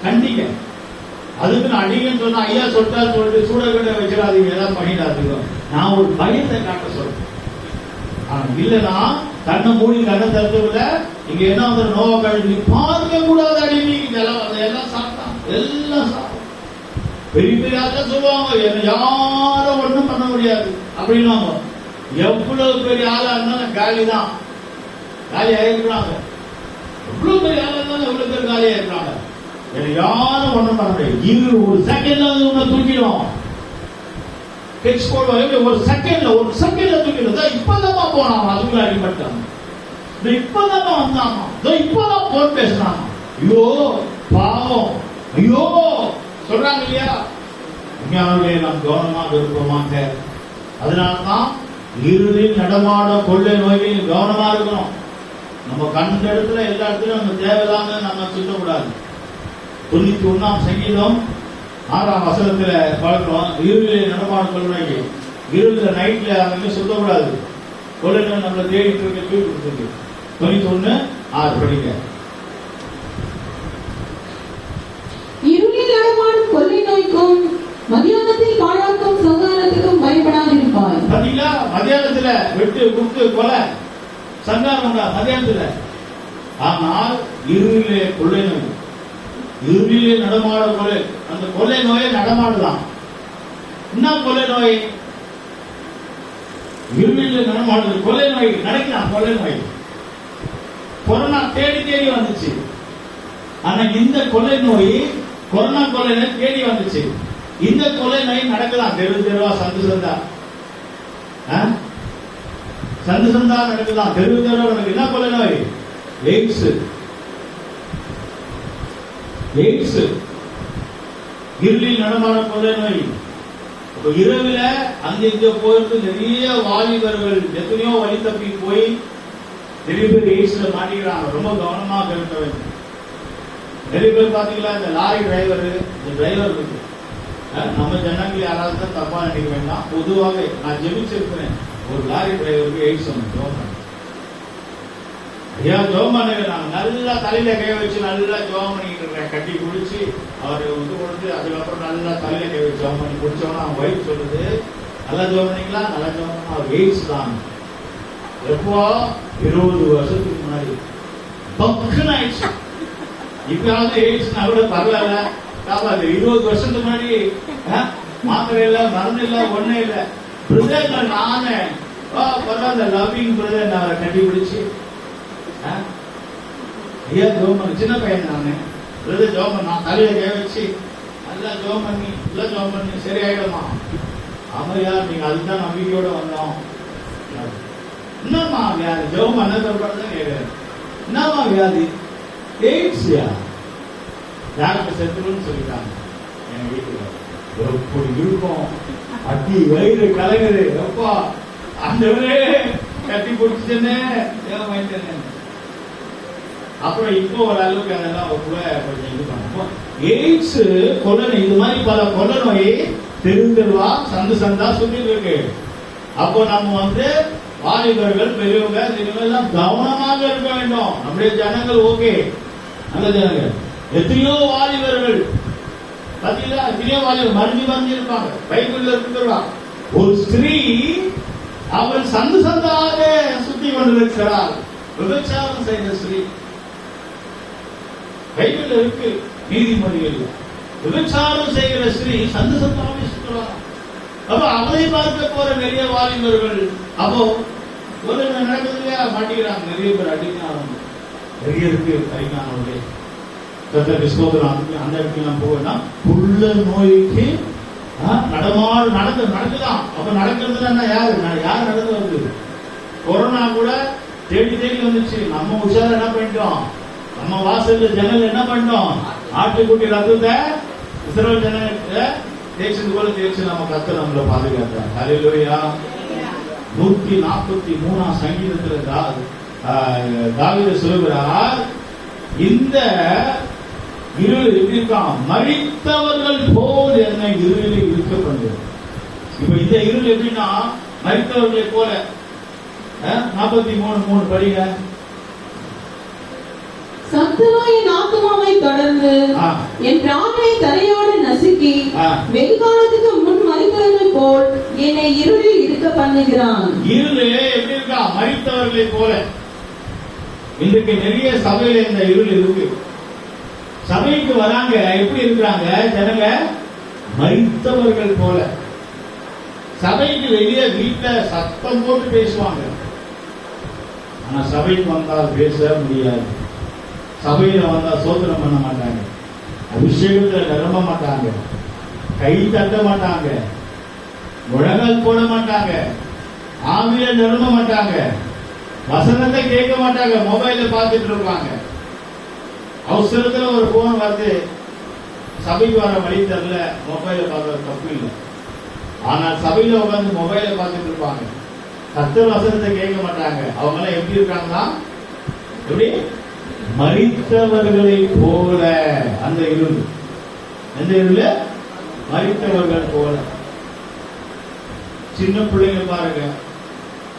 கண்டிக்க. அதுக்கு நான் அடிக்கன்னு சொன்னா ஐயா சொல்லிட்டா சொல்லிட்டு சூடகட்டை வச்சிடாதீங்க, ஏதாவது பண்ணிடாதீங்க. நான் ஒரு பயத்தை காட்ட சொல்றேன். இல்லனா கண்ணை மூடி கண்ணை திறந்துவிட இங்க என்ன வந்து நோவா கழுவி பார்க்க கூடாது அடிமை எல்லாம் சாப்பிட்டான், எல்லாம் சாப்பிட்டான். பெரிய பெரிய ஆளா சொல்லுவாங்க என்ன யாரும் ஒண்ணும் பண்ண முடியாது அப்படின்னு. எவ்வளவு பெரிய ஆளா இருந்தாலும் காலி தான், காலி ஆயிருக்கிறாங்க. எவ்வளவு பெரிய ஆளா இருந்தாலும் எவ்வளவு பேர் காலியா இருக்கிறாங்க. யாரும் ஒண்ணும் பண்ண முடியாது. ஒரு செகண்ட்ல வந்து உன்னை தூக்கிடும். ஒரு செகண்ட்ல தூக்கிடும். இப்பதான் போனான், அதுக்குள்ள அடிபட்டான். இப்பதான் வந்தாமா, இப்பதான் போன் பேசினாமா. ஐயோ பாவம், ஐயோ சொல்றாங்க இல்லையா. உண்மையானவர்களே நாம் கவனமாக இருப்போமாக. அதனால்தான் இருளில் நடமாட கொள்ளை நோய்களில் கவனமா இருக்கணும். நம்ம கண்ட இடத்துல எல்லா இடத்துலயும் நம்ம தேவையில்லாம நம்ம சுத்தக்கூடாது. 91ஆம் சங்கீதம் 6ஆம் வசனத்துல பார்க்கிறோம், இருளில் நடமாட கொள்ளை நோய்கள். இருளில் நைட்ல அங்கே சுத்தக்கூடாது. கொள்ளை நோய் நம்மளை தேடிட்டு இருக்க தூக்கி கொடுத்துருக்கு. 91:6 படிக்க. இருளில் நடமாடும் கொள்ளை நோய்க்கும் மதியானத்தில் பாழாக்கும் சங்காரத்துக்கும் பயப்படாதிருப்பாய். பாத்தீங்களா, மதியானத்துல வெட்டு குத்து கொலை சங்காரம் மதியானத்துல. ஆனால் இருளிலே கொள்ளை நோய், இருளிலே நடமாட கொலை, அந்த கொள்ளை நோயை நடமாடலாம். என்ன கொள்ளை நோய்? இருளிலே நடமாடுது கொள்ளை நோய் நடக்கலாம். கொள்ளை நோய் கொரோனா தேடி தேடி வந்துச்சு. ஆனா இந்த கொள்ளை நோய், கொரோனா கொள்ளை நோய் தேடி வந்துச்சு. இந்த கொள்ளை நோய் நடக்கலாம் தெரு தெருவா, சந்து சந்தா, சந்து சந்தா நடக்கலாம், தெரு தெருவா நடக்குது. என்ன கொள்ளை நோய்? எய்ட்ஸ். எய்ட்ஸ் இருளில் நடமாட கொள்ளை நோய். இரவுல அங்க இங்க போயிட்டு நிறைய வாலிபர்கள் எத்தனையோ வழி தப்பி போய் நிறைய பேர் எய்ட்ஸ்ல மாட்டிக்கிறாங்க. ரொம்ப கவனமாக இருக்க வேண்டும். நிறைய பேர் பாத்தீங்களா, இந்த லாரி டிரைவர், இந்த டிரைவர் இருக்கு, நம்ம ஜனங்கள் யாராவது தான் தப்பா நினைக்க வேண்டாம். பொதுவாக நான் ஜெபிச்சிருக்கிறேன், ஒரு லாரி டிரைவருக்கு எய்ட்ஸ் வந்து ஐயா ஜோம் பண்ணுங்க. நான் நல்லா தலையில கை வச்சு நல்லா ஜோம் பண்ணிட்டு இருக்கேன். கட்டி குடிச்சு அவரு வந்து கொடுத்து அதுக்கப்புறம் நல்லா தலையில கை வச்சு ஜோம் பண்ணி குடிச்சோன்னா அவன் ஒய்ஃப் சொல்லுது, நல்லா ஜோம் பண்ணிக்கலாம், நல்லா ஜோம் பண்ணா. அவர் எய்ட்ஸ் தான். எப்போ 20 வருஷத்துக்கு முன்னாடி பக்குன்னு ஆயிடுச்சு. இப்பயாவது எய்ட்ஸ்னா கூட பரவாயில்ல, காப்பாது. 20 வருஷத்துக்கு முன்னாடி மாத்திரை இல்ல, மருந்து இல்ல, ஒண்ணு இல்ல. பிரதர் நானு பரவாயில்ல லவ்விங் பிரதர் அவரை கட்டி பிடிச்சு ஐயா ஜோம் பண்ணி, சின்ன பையன் நானு, பிரதர் ஜோம் பண்ண, நான் தலையில கை வச்சு நல்லா ஜோம் பண்ணி, நல்லா ஜோம் பண்ணி சரி ஆயிடுமா. ஆமையா நீங்க அதுதான் நம்பிக்கையோட வந்தோம். என்னம்மா வியாதி? ஜோம் பண்ண சொல்றதுதான் கேட்கிறேன். என்னம்மா வியாதி? எய்ட்ஸ்யா. டாக்டர் செத்துருன்னு சொல்லிட்டாங்க. என் வீட்டுல எப்படி இருக்கும், அடி வயிறு கலங்குது. எப்பா அந்த கட்டி பிடிச்சுன்னு அப்புறம் இப்போ ஓரளவுக்கு அதெல்லாம் கூட கொஞ்சம் இது பண்ணுவோம். எய்ட்ஸ் கொள்ளை, இது மாதிரி பல கொள்ளை நோய் தெரு தெருவா, சந்து சந்தா சுத்திட்டு இருக்கு. அப்போ நம்ம வந்து வாலிபர்கள், பெரியவங்க எல்லாம் கவனமாக இருக்க வேண்டும். நம்முடைய ஜனங்கள் ஓகே, நல்ல ஜனங்கள். எத்தனையோ வாலிபர்கள் பாத்தீங்களா, எத்தனையோ வாலிபர் மறைஞ்சு இருப்பாங்க. பைபிள்ல இருக்கிறா ஒரு ஸ்திரீ, அவள் சந்து சந்தாக சுத்தி கொண்டிருக்கிறாள். விபச்சாரம் செய்த ஸ்திரீ பைபிள்ல இருக்கு, நீதிமொழிகள். விபச்சாரம் செய்கிற ஸ்திரீ சந்து சந்தாக சுற்றுறாள். அப்ப அவளை பார்க்க போற நிறைய வாலிபர்கள் அப்போ ஒரு நடக்குது இல்லையா, மாட்டிக்கிறாங்க. நிறைய பேர் அடிக்கிறாங்க, நிறைய இருக்கு அடிக்கிறாங்க. கர்த்தருக்கு ஸ்தோத்திரம். அந்த இடத்துல நம்ம போகணும்னா புள்ள நோய்க்கு நடக்குதான். அப்ப நடக்கிறதுனா யாரு நடந்து வருது? கொரோனா கூட தேடி வந்துச்சு. நம்ம உஷார என்ன பண்ணிட்டோம்? நம்ம வாசல்ல ஜன்னல் என்ன பண்ணிட்டோம்? ஆட்டுக்குட்டி ரத்தத்தை இஸ்ரவேல் ஜனங்களை தேய்ச்சது போல தேய்ச்சி நம்ம கர்த்தர் நம்மளை பாதுகாத்தார். ஹல்லேலூயா. 143 சங்கீதத்துல தாவீது சொல்கிறார், இந்த இருள் எப்படி இருக்கான்? மரித்தவர்கள் போல் என்னை இருளில் இருக்க பண்ணுது. இப்ப இந்த இருள் எப்படின்னா மரித்தவர்களை போல. 43:3 படிங்க. சத்துரு என் ஆத்துமாவை தொடர்ந்து என் பிராணனை தரையோடு நசுக்கி வெகுகாலத்துக்கு முன் மரித்தவர்கள் போல் என்னை இருளில் இருக்க பண்ணுகிறான். இருள் எப்படி இருக்கா? மரித்தவர்களை போல. இன்றைக்கு நிறைய சபையில இந்த இருள் இருக்கு. சபைக்கு வராங்க, எப்படி இருக்கிறாங்க ஜனங்க? மரித்தவர்கள் போல. சபைக்கு வெளியே வீட்டுல சத்தம் போட்டு பேசுவாங்க, ஆனா சபைக்கு வந்தால் பேச முடியாது. சபையில வந்தா சோதனம் பண்ண மாட்டாங்க, அபிஷேகத்துல நிரம்ப மாட்டாங்க, கை தட்ட மாட்டாங்க, முழங்கால் போட மாட்டாங்க, ஆவியில நிரம்ப மாட்டாங்க, வசனத்தை கேட்க மாட்டாங்க, மொபைல பார்த்துட்டு இருப்பாங்க. அவசரத்துல ஒரு போன் வருது, சபைக்கு வர வழி தரல, மொபைல பார்க்கறது தப்பு இல்லை. ஆனால் சபையில உட்காந்து மொபைல பார்த்துட்டு இருப்பாங்க, கர்த்தர் வசனத்தை கேட்க மாட்டாங்க. அவங்க எல்லாம் எப்படி இருக்காங்களா? எப்படி? மரித்தவர்களை போல. அந்த இருள், எந்த இருள்? மரித்தவர்கள் போல. சின்ன பிள்ளைங்க பாருங்க,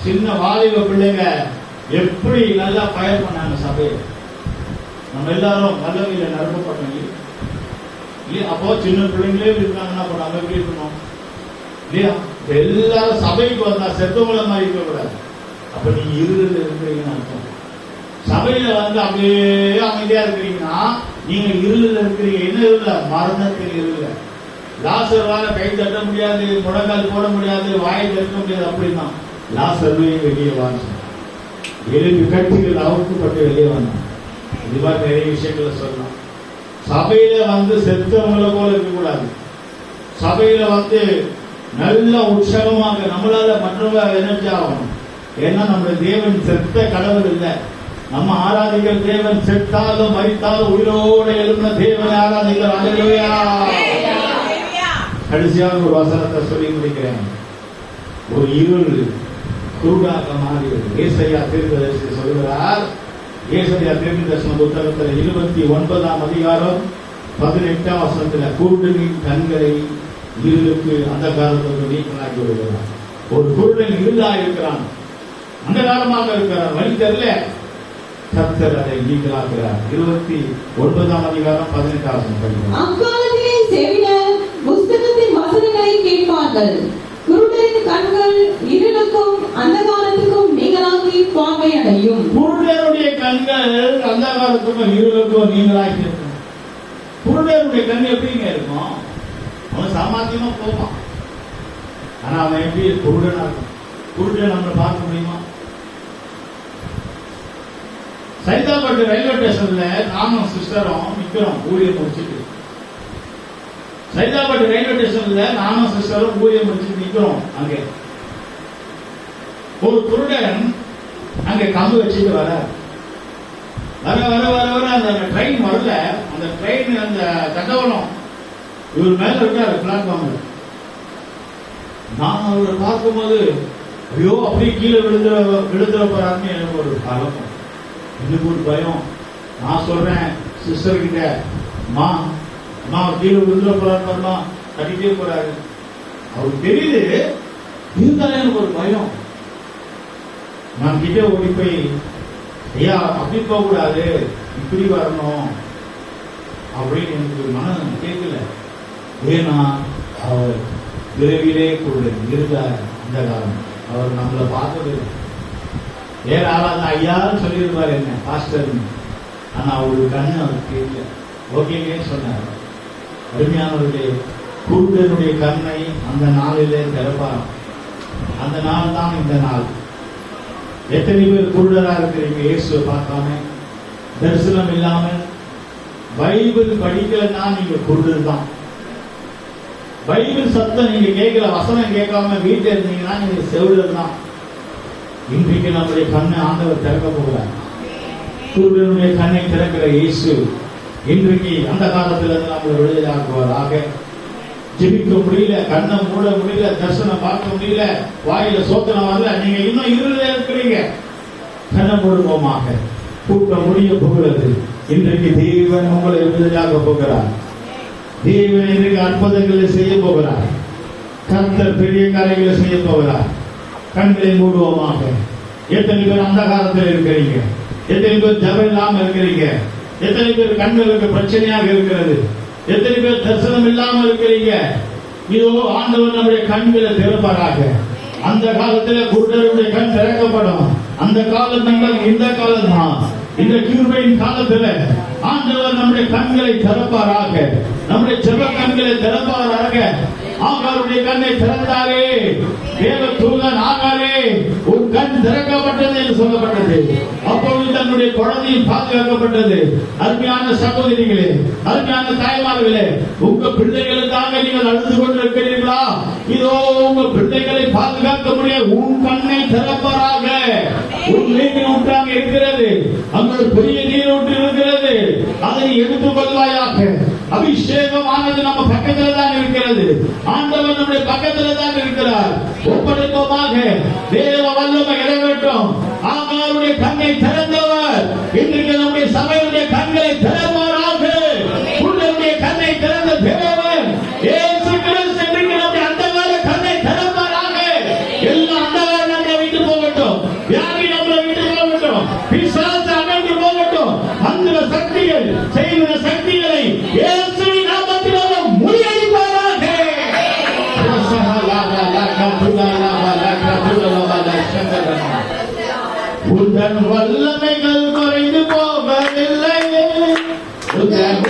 சின்ன வாலிப பிள்ளைங்க எப்படி நல்லா பயர் பண்ணாங்க சபையை. நம்ம எல்லாரும் வல்லமையில நிரப்பப்பட்டோம் இல்லையா? அப்போ சின்ன பிள்ளைங்களே இருக்காங்கன்னா அப்ப நம்ம எப்படி இருக்கணும் இல்லையா? எல்லாரும் சபைக்கு வந்தா செத்தவங்கள மாதிரி இருக்க கூடாது. அப்ப நீங்க இருள் இருக்கிறீங்கன்னு அர்த்தம். சபையில வந்து அப்படியே அமைதியா இருக்கிறீங்கன்னா நீங்க இருளில் இருக்கிறீங்க. என்ன இருள? மரணத்தில் இருள. லாசர் வார கை தட்ட முடியாது, முழங்கால் போட முடியாது, வாயை தட்ட முடியாது. அப்படின்னா லாசர்வையும் வெளியே வாங்க, எலும்பு கட்டிகள் அவுக்கப்பட்டு வெளியே வந்தான். இது மாதிரி நிறைய விஷயங்களை சொல்லலாம். சபையில வந்து செத்தவங்களை போல இருக்கக்கூடாது. சபையில வந்து நல்ல உற்சாகமாக நம்மளால மற்றவங்க எனர்ஜி ஆகணும். ஏன்னா நம்முடைய தேவன் செத்த கடவுள் இல்லை. நம்ம ஆராதிக்கிற தேவன் செத்தாலும் மரித்தாலும் உயிரோடு எழுப்பின தேவனை ஆராதிக்கிற. அல்லேலூயா. கடைசியாக ஒரு வசனத்தை சொல்லி முடிக்கிறேன். ஒரு இருள் குருடாக மாறியது. ஏசாயா தீர்க்கதரிசி சொல்கிறார். ஏசாயா தீர்க்கதரிசன புத்தகத்தில் 29ஆம் அதிகாரம் 18ஆம் வசனத்தில் குருடனின் கண்களை இருளுக்கு அந்த காலத்துக்கு நீக்கலாக்கி விடுகிறார். ஒரு குருடன் இருளா இருக்கிறான், அந்த காலமாக இருக்கிறான், வழி தெரியல. கர்த்தர் அதை நீக்கலாக்கிறார். 29ஆம் அதிகாரம் 18ஆம் வசனம். அக்காலத்திலே செவிடர் புஸ்தகத்தின் வசனங்களை கேட்பார்கள். குருடரின் கண்கள் இருளுக்கும் அந்தகாரத்துக்கும் நீங்களாகி பார்வை அடையும். குருடருடைய கண்கள் அந்தகாரத்துக்கும் இருளுக்கும் நீங்களாகி இருக்கும். குருடருடைய கண் எப்படிங்க இருக்கும்? அவன் சாமர்த்தியமா போவான், ஆனா அவன் எப்படி குருடனா இருக்கும்? குருடன் நம்மளை பார்க்க முடியுமா? சைதாப்பட்டு ரயில்வே ஸ்டேஷன்ல நானும் சிஸ்டரும் நிக்கிறோம் ஊழியம் முடிச்சுட்டு. சைதாப்பட்டு ரயில்வே ஸ்டேஷன்ல நானும் சிஸ்டரும் ஊழியம் முடிச்சுட்டு நிக்கிறோம். அங்கே ஒரு குருடன் அங்க கம்பு வச்சுட்டு வர வர வர வர வர அந்த ட்ரெயின் வரல. அந்த ட்ரெயின் அந்த தண்டவனம் இவர் மேல இருக்காரு பிளாட்ஃபார்ம்ல. நான் அவரை பார்க்கும்போது ஐயோ அப்படியே கீழே விழுந்துட போறாருன்னு எனக்கு ஒரு கலக்கம், எனக்கு ஒரு பயம். நான் சொல்றேன் சிஸ்டர் கிட்ட, அம்மா கீழே விழுந்துட போறாருமா, கட்டிட்டே போறாரு. அவருக்கு தெரியுது, இருந்தாலும் எனக்கு ஒரு பயம். நான் கிட்ட ஓடி போய், ஐயா அப்படி போக கூடாது, இப்படி வரணும் அப்படின்னு எனக்கு மனம் கேட்கல. ஏன்னா அவர் விரைவிலே குருடன் இருந்தார். அந்த காலம் அவர் நம்மளை பார்த்தது வேற ஆளாத ஐயான்னு சொல்லியிருப்பார் என்ன பாஸ்டர். ஆனா அவரு கண்ணு அவர் கேட்கல. ஓகேங்க சொன்னார். அருமையானவர்களே, குருடனுடைய கண்ணை அந்த நாளிலே திறப்பார். அந்த நாள் தான் இந்த நாள். எத்தனை பேர் குருடரா இருக்கிறீங்க? இயேசுவை பார்க்காம, தரிசனம் இல்லாம, பைபிள் படிக்கலன்னா நீங்க குருடர் தான். பைபிள் சத்தம் நீங்க கேட்கல, வசனம் கேட்காம வீட்டில் இருந்தீங்கன்னா நீங்க செவிடர் தான். இன்றைக்கு நம்முடைய கண்ணை ஆண்டவர் திறக்க போகிறார். குருடனுடைய கண்ணை திறக்கிற இயேசு இன்றைக்கு அந்த காலத்துல இருந்து நம்மளை விடுதலையாக்குவாராக. ஜெபிக்க முடியல, கண்ணை மூட முடியல, தரிசனம் பார்க்க முடியல, வாயில சோத்தனம் வரல, நீங்க இன்னும் இருள இருக்கிறீங்க. கண்ணை மூடுவோமாக. கூட்டம் முடிய போகிறது. இன்றைக்கு தேவன் உங்களை விடுதலையாக போகிறார். தேவன் இன்றைக்கு அற்புதங்களை செய்ய போகிறார். கர்த்தர் பெரிய காரியங்களை செய்ய போகிறார். கண்களை மூடுவோமாக. எத்தனை பேர் அந்த காலத்தில் இருக்கிறீங்க? எத்தனை பேர் ஜபம் இல்லாம இருக்கிறீங்க? எத்தனை பேர் கண்களுக்கு பிரச்சனையாக இருக்கிறது? எத்தனை பேர் தரிசனம் இல்லாம இருக்கிறீங்க? இதோ ஆண்டவர் நம்முடைய கண்களை திறப்பாராக. அந்த காலத்துல குருடருடைய கண் திறக்கப்படும். அந்த காலம் இந்த காலம் தான். இந்த கிருபையின் காலத்துல ஆண்டவர் நம்முடைய கண்களை திறப்பாராக. நம்முடைய செல்வ கண்களை திறப்பாராக. ஆகாருடைய கண்ணை திறந்தாரே, தேவ தூதன் ஆகாரே, உன் கண் திறக்கப்பட்டது என்று சொல்லப்பட்டது. அப்பொழுது தன்னுடைய குழந்தையும் பாதுகாக்கப்பட்டது. அருமையான சகோதரிகளே, அருமையான தாய்மார்களே, உங்க பிள்ளைகளுக்காக நீங்கள் அழுது கொண்டிருக்கிறீர்களா? இதோ உங்க பிள்ளைகளை பாதுகாக்க முடிய உன் கண்ணை திறப்பாராக. உன் வீட்டில் ஊற்றாக இருக்கிறது, அங்கு ஒரு பெரிய நீரூற்று இருக்கிறது, அதை எடுத்துக் கொள்வாயாக. அபிஷேகமானது நம்ம பக்கத்தில் தான் இருக்கிறது. ஆண்டவர் நம்முடைய பக்கத்தில் தான் இருக்கிறார். ஒப்படைப்போமாக. தேவ வல்லமை இறங்கட்டும். ஆகாருடைய கண்ணை திறந்தவர் இன்றைக்கு நம்முடைய சபையுடைய கண்களை திறப்பாராக. குருடனுடைய கண்ணை திறந்த தேவன் இயேசு கிறிஸ்து இன்றைக்கு நம்முடைய அந்தகார கண்ணை திறப்பாராக. எல்லா அந்தகாரம் நம்மை விட்டு போகட்டும். வியாதி நம்மை விட்டு போகட்டும். பிசாசு அகன்று போகட்டும். அந்த சக்திகள் செய்கிற சக்திகளை இயேசுவின் நாமத்தினால முறியடிப்பாராக. உந்தன் வல்லமைகள் குறைந்து போவதில்லை. உந்தன்